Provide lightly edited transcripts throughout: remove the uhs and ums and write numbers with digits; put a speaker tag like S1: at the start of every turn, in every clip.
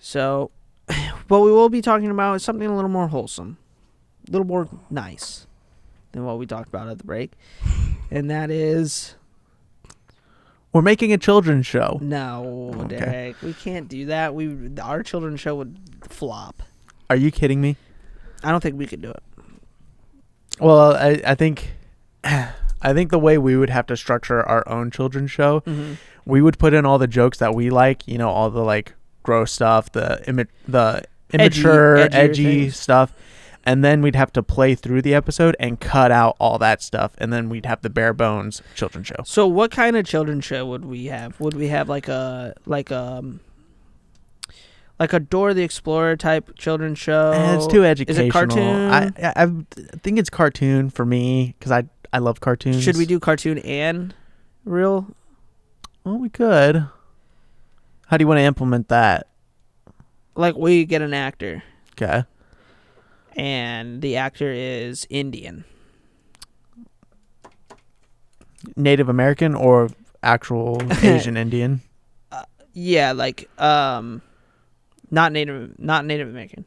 S1: So, what we will be talking about is something a little more wholesome, a little more nice than what we talked about at the break. And that is...
S2: We're making a children's show.
S1: No,
S2: Okay.
S1: Derek. We can't do that. Our children's show would flop.
S2: Are you kidding me?
S1: I don't think we could do it.
S2: Well, I think the way we would have to structure our own children's show, we would put in all the jokes that we like, all the like gross stuff, the immature, edgy stuff, and then we'd have to play through the episode and cut out all that stuff, and then we'd have the bare bones children's show.
S1: So what kind of children's show would we have? Would we have like a Dora the Explorer type children's show?
S2: It's too educational.
S1: Is it cartoon?
S2: I think it's cartoon for me because I love cartoons.
S1: Should we do cartoon and real?
S2: Well, we could. How do you want to implement that?
S1: Like we get an actor.
S2: Okay.
S1: And the actor is Indian.
S2: Native American or actual Asian Indian?
S1: Yeah, like not Native American.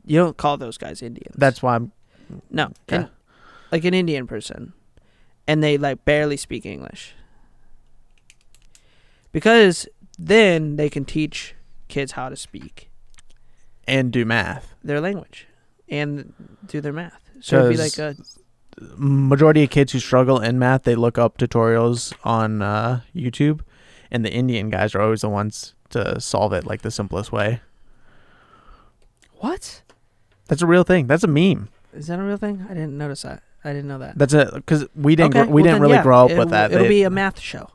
S1: You don't call those guys Indians.
S2: That's why I'm...
S1: No.
S2: Okay.
S1: Like an Indian person. And they like barely speak English. Because then they can teach kids how to speak.
S2: And do math.
S1: Their language. And do their math. So it'd be like a...
S2: Majority of kids who struggle in math, they look up tutorials on YouTube. And the Indian guys are always the ones to solve it like the simplest way.
S1: What?
S2: That's a real thing. That's a meme.
S1: Is that a real thing? I didn't notice that. I didn't know that.
S2: That's it. Because we didn't
S1: Okay,
S2: really grow up with that.
S1: It'll be a math show.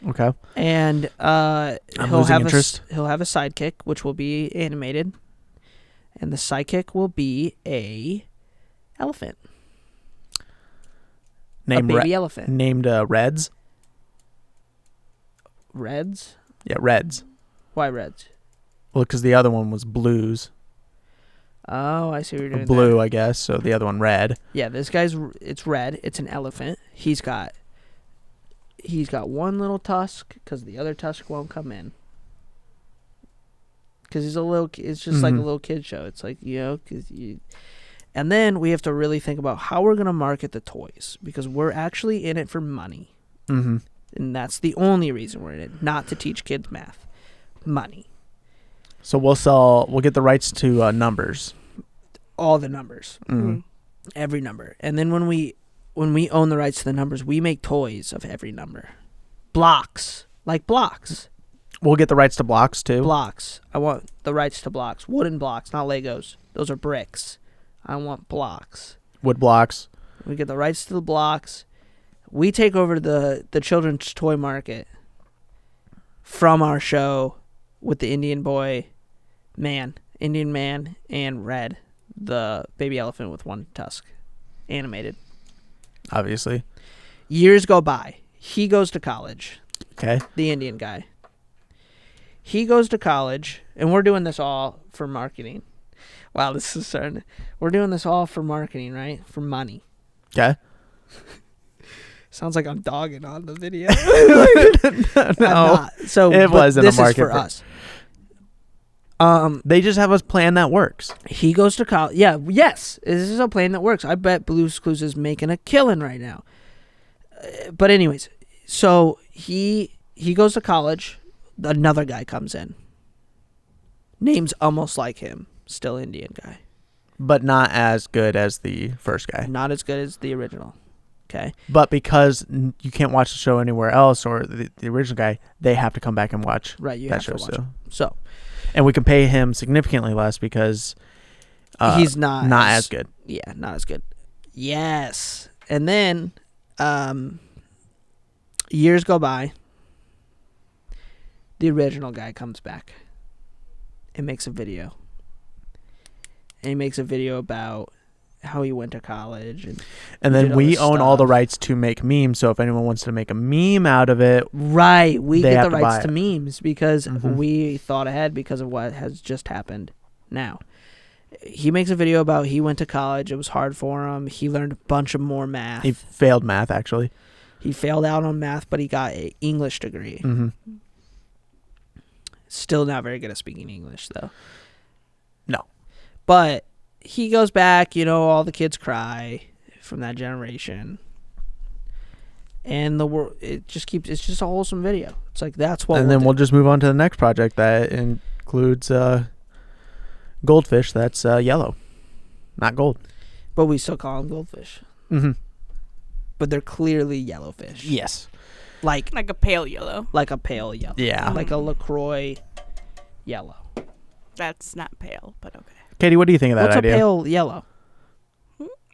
S2: Okay.
S1: And
S2: he'll have
S1: a sidekick, which will be animated. And the sidekick will be a elephant. A baby elephant.
S2: Named Reds.
S1: Reds?
S2: Yeah, Reds.
S1: Why Reds?
S2: Well, because the other one was Blues.
S1: Oh, I see what you're doing.
S2: Blue,
S1: there.
S2: I guess. So the other one Red.
S1: Yeah, it's red. It's an elephant. He's got one little tusk because the other tusk won't come in. Because it's just like a little kid show. It's like, and then we have to really think about how we're going to market the toys because we're actually in it for money.
S2: Mm-hmm.
S1: And that's the only reason we're in it, not to teach kids math. Money.
S2: So we'll get the rights to numbers.
S1: All the numbers.
S2: Mm-hmm.
S1: Every number. And then when we own the rights to the numbers, we make toys of every number. Blocks. Like blocks.
S2: We'll get the rights to blocks too.
S1: Blocks. I want the rights to blocks. Wooden blocks, not Legos. Those are bricks. I want blocks.
S2: Wood blocks.
S1: We get the rights to the blocks. We take over the children's toy market from our show with the Indian man, and Red, the baby elephant with one tusk, animated.
S2: Obviously.
S1: Years go by. He goes to college.
S2: Okay.
S1: The Indian guy. He goes to college, and we're doing this all for marketing. Wow, this is starting. We're doing this all for marketing, right? For money.
S2: Okay.
S1: Sounds like I'm dogging on the video.
S2: No,
S1: so
S2: it was in the
S1: this
S2: market
S1: is for us.
S2: They just have a plan that works.
S1: He goes to college. Yeah, yes, this is a plan that works. I bet Blue's Clues is making a killing right now. But anyways, so he goes to college. Another guy comes in. Name's almost like him. Still Indian guy.
S2: But not as good as the first guy.
S1: Not as good as the original. Okay.
S2: But because you can't watch the show anywhere else or the original guy, they have to come back and watch that show still.
S1: So.
S2: And we can pay him significantly less because
S1: he's not
S2: as good.
S1: Yeah, not as good. Yes. And then years go by. The original guy comes back and makes a video. And he makes a video about how he went to college. And
S2: then we own all the rights to make memes. So if anyone wants to make a meme out of it.
S1: Right. We get the rights to memes because we thought ahead because of what has just happened now. He makes a video about he went to college. It was hard for him. He learned a bunch of more math.
S2: He failed math, actually.
S1: He failed out on math, but he got an English degree.
S2: Mm-hmm.
S1: Still not very good at speaking English, though.
S2: No.
S1: But he goes back, all the kids cry from that generation. And the world, it's just a wholesome video. It's like, that's what.
S2: And then we'll just move on to the next project that includes goldfish that's yellow, not gold.
S1: But we still call them goldfish.
S2: Mm-hmm.
S1: But they're clearly yellowfish.
S2: Yes.
S3: Like a pale yellow.
S1: Like a pale yellow.
S2: Yeah.
S1: Like a LaCroix yellow.
S3: That's not pale, but okay.
S2: Katie, what do you think of that
S1: What's
S2: idea?
S1: a pale yellow?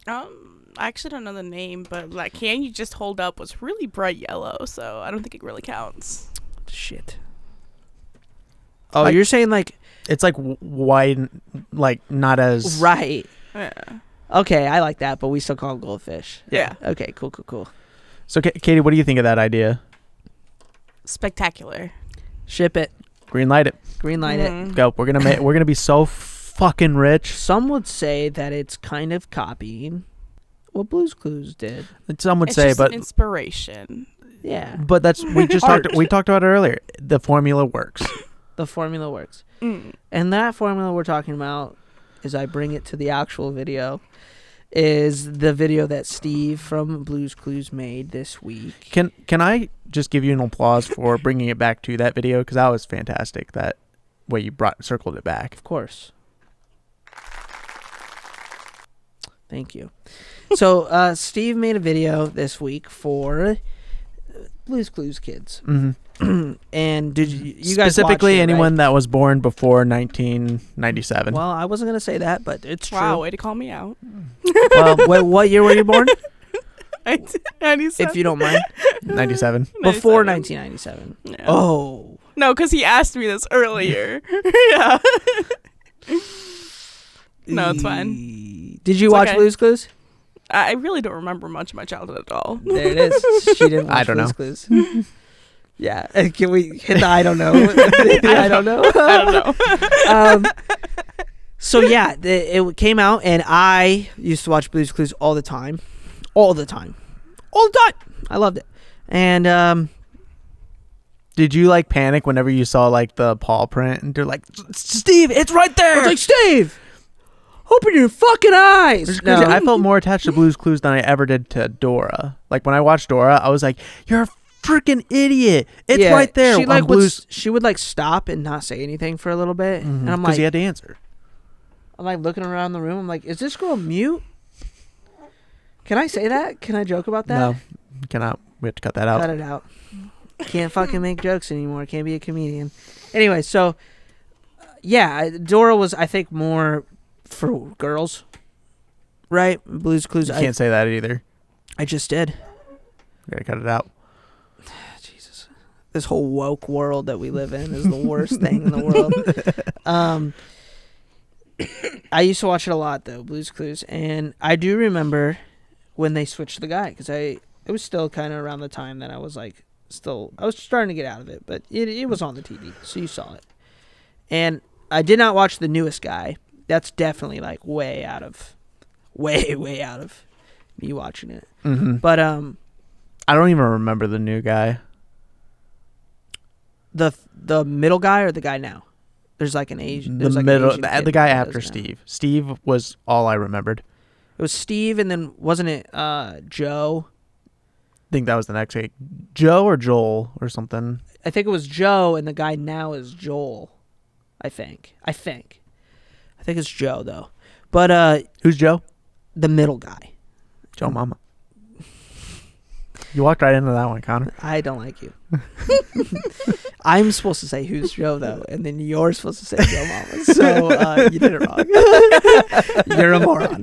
S3: I actually don't know the name, but like can you just hold up was really bright yellow, so I don't think it really counts.
S1: Shit. Oh,
S2: Like,
S1: you're saying like
S2: it's like white, like not as
S1: right.
S3: Yeah.
S1: Okay, I like that, but we still call them goldfish.
S3: Yeah.
S1: Okay, cool.
S2: So, Katie, what do you think of that idea?
S3: Spectacular.
S1: Ship it.
S2: Green light it.
S1: Green light it.
S2: Go. We're gonna be so fucking rich.
S1: Some would say that it's kind of copying what Blue's Clues did.
S2: Some would
S3: It's
S2: say,
S3: just
S2: but
S3: an inspiration.
S1: Yeah.
S2: but that's we talked about it earlier. The formula works.
S1: The formula works.
S3: Mm.
S1: And that formula we're talking about, as I bring it to the actual video, is the video that Steve from Blue's Clues made this week.
S2: Can I just give you an applause for bringing it back to that video, because that was fantastic. That way you circled it back.
S1: Of course. Thank you. So Steve made a video this week for Blue's Clues kids.
S2: Mm-hmm.
S1: And did you guys
S2: specifically
S1: watch it,
S2: anyone
S1: right?
S2: that was born before 1997?
S1: Well, I wasn't gonna say that, but it's true.
S3: Wow, way to call me out.
S1: Well, what year were you born?
S3: 97.
S1: If you don't mind.
S2: 97.
S1: Before
S3: 97.
S1: 1997.
S3: Yeah.
S1: Oh.
S3: No, because he asked me this earlier. Yeah. No, it's fine.
S1: Did you
S3: It's
S1: watch
S3: okay.
S1: Blue's Clues?
S3: I really don't remember much of my childhood at all.
S1: There it is. She didn't watch
S2: I don't know.
S1: Blue's Clues. Yeah. Can we hit the I don't know? I don't know.
S3: I don't know.
S1: So yeah, it came out, and I used to watch Blue's Clues all the time. I loved it. And
S2: Did you like panic whenever you saw like the paw print and they're like, Steve, it's right
S1: I
S2: there?
S1: was like, Steve, open your fucking eyes.
S2: It's crazy. I felt more attached to Blue's Clues than I ever did to Dora. Like when I watched Dora, I was like, you're a freaking idiot. It's
S1: Yeah,
S2: right there.
S1: She
S2: on
S1: like
S2: Blue's.
S1: she would like stop and not say anything for a little bit, and I'm
S2: Because
S1: like,
S2: he had to answer.
S1: I'm like looking around the room. I'm like, is this girl mute? Can I say that? Can I joke about that?
S2: No, cannot. We have to cut that out.
S1: Cut it out. Can't fucking make jokes anymore. Can't be a comedian. Anyway, so yeah, Dora was, I think, more for girls, right? Blue's Clues.
S2: You can't say that either.
S1: I just did.
S2: We gotta cut it out.
S1: Jesus, this whole woke world that we live in is the worst thing in the world. I used to watch it a lot though, Blue's Clues, and I do remember when they switched the guy, because it was still kind of around the time that I was like, I was starting to get out of it, but it was on the TV, so you saw it. And I did not watch the newest guy. That's definitely like way out of me watching it.
S2: Mm-hmm.
S1: But
S2: I don't even remember the new guy.
S1: the middle guy or the guy now? There's like an Asian.
S2: The
S1: there's like an
S2: middle,
S1: Asian kid
S2: the guy
S1: that
S2: after
S1: does now.
S2: Steve. Steve was all I remembered.
S1: It was Steve, and then wasn't it Joe?
S2: I think that was the next guy. Joe or Joel or something.
S1: I think it was Joe, and the guy now is Joel. I think it's Joe though. But
S2: Who's Joe?
S1: the middle guy.
S2: Joe Mama. You walked right into that one, Connor.
S1: I don't like you. I'm supposed to say who's Joe though, and then you're supposed to say Joe Mama. So you did it wrong. You're a moron.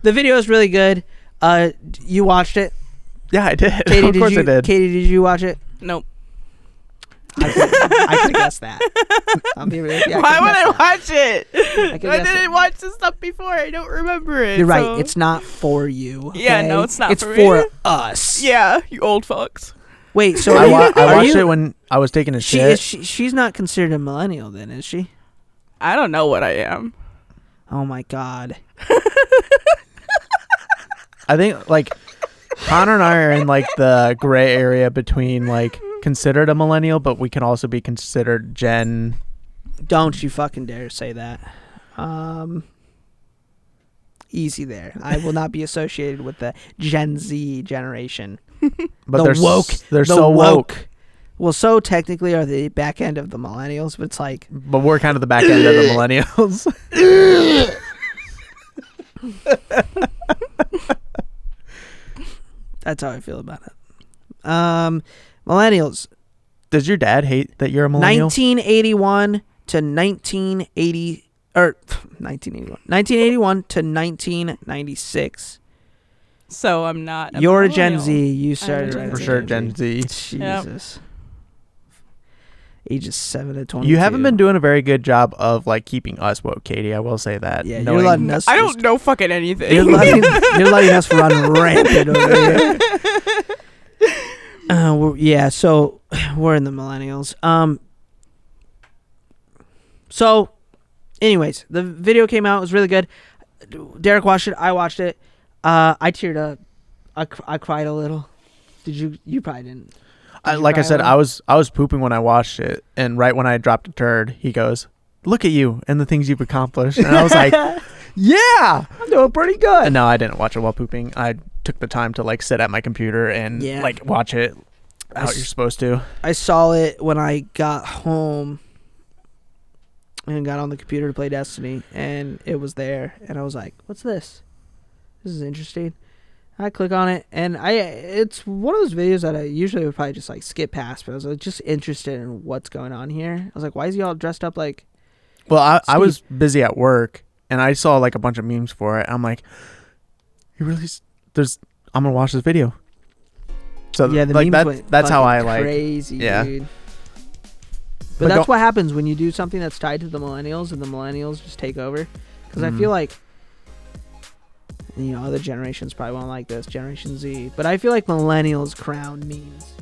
S1: The video is really good. You watched it?
S2: Yeah, I did.
S1: Katie,
S2: Of course I did.
S1: Katie, did you watch it?
S3: Nope.
S1: I could have guessed that. I'll be real. Yeah,
S3: Why would I watch it?
S1: I
S3: I
S1: guess
S3: didn't watch this stuff before. I don't remember it.
S1: You're right.
S3: so-
S1: It's not for you.
S3: Yeah,
S1: okay?
S3: no, it's not
S1: It's
S3: for
S1: for
S3: me.
S1: us.
S3: Yeah, you old fucks.
S1: Wait, so
S2: I
S1: are
S2: watched
S1: you,
S2: it when I was taking a
S1: she
S2: shit.
S1: is she's not considered a millennial then, is she?
S3: I don't know what I am.
S1: Oh my god.
S2: I think like Connor and I are in like the gray area between like considered a millennial, but we can also be considered Gen.
S1: Don't you fucking dare say that. Easy there. I will not be associated with the Gen Z generation.
S2: But
S1: the
S2: they're
S1: woke.
S2: They're
S1: the
S2: so woke.
S1: Well, so technically are the back end of the millennials, but it's like.
S2: But we're kind of the back end of the millennials.
S1: That's how I feel about it. Millennials.
S2: Does your dad hate that you're a millennial?
S1: 1981 to 1980 or 1981 to 1996.
S3: So I'm not.
S1: You're a Gen
S3: millennial.
S1: Z. You
S3: I'm a
S1: started
S3: Gen
S1: right
S2: For
S3: Z.
S2: sure, Gen Z.
S1: Jesus. Ages 7 to 22.
S2: You haven't been doing a very good job of like keeping us woke, Katie. I will say that.
S1: Yeah,
S2: Knowing-
S1: you're letting us.
S3: I don't know fucking anything.
S1: You're letting us run rampant over here. Yeah, so we're in the millennials. So, anyways, the video came out. It was really good. Derek watched it. I watched it. I teared up. I cried a little. Did you? You probably didn't.
S2: like I said, I was pooping when I watched it, and right when I dropped a turd, he goes, "Look at you and the things you've accomplished." And I was like, "Yeah,
S1: I'm doing pretty good."
S2: And no, I didn't watch it while pooping. I took the time to like sit at my computer and like watch it how you're supposed to.
S1: I saw it when I got home and got on the computer to play Destiny, and it was there, and I was like, "What's this? This is interesting." I click on it, and it's one of those videos that I usually would probably just like skip past, but I was like, just interested in what's going on here. I was like, why is he all dressed up like?
S2: Well, I was busy at work, and I saw like a bunch of memes for it. I'm like, I'm gonna watch this video. So
S1: Yeah, the
S2: like
S1: memes
S2: that's how I
S1: crazy, dude. But
S2: But
S1: that's what happens when you do something that's tied to the millennials, and the millennials just take over. Because I feel like, other generations probably won't like this, Generation Z. But I feel like millennials crown memes.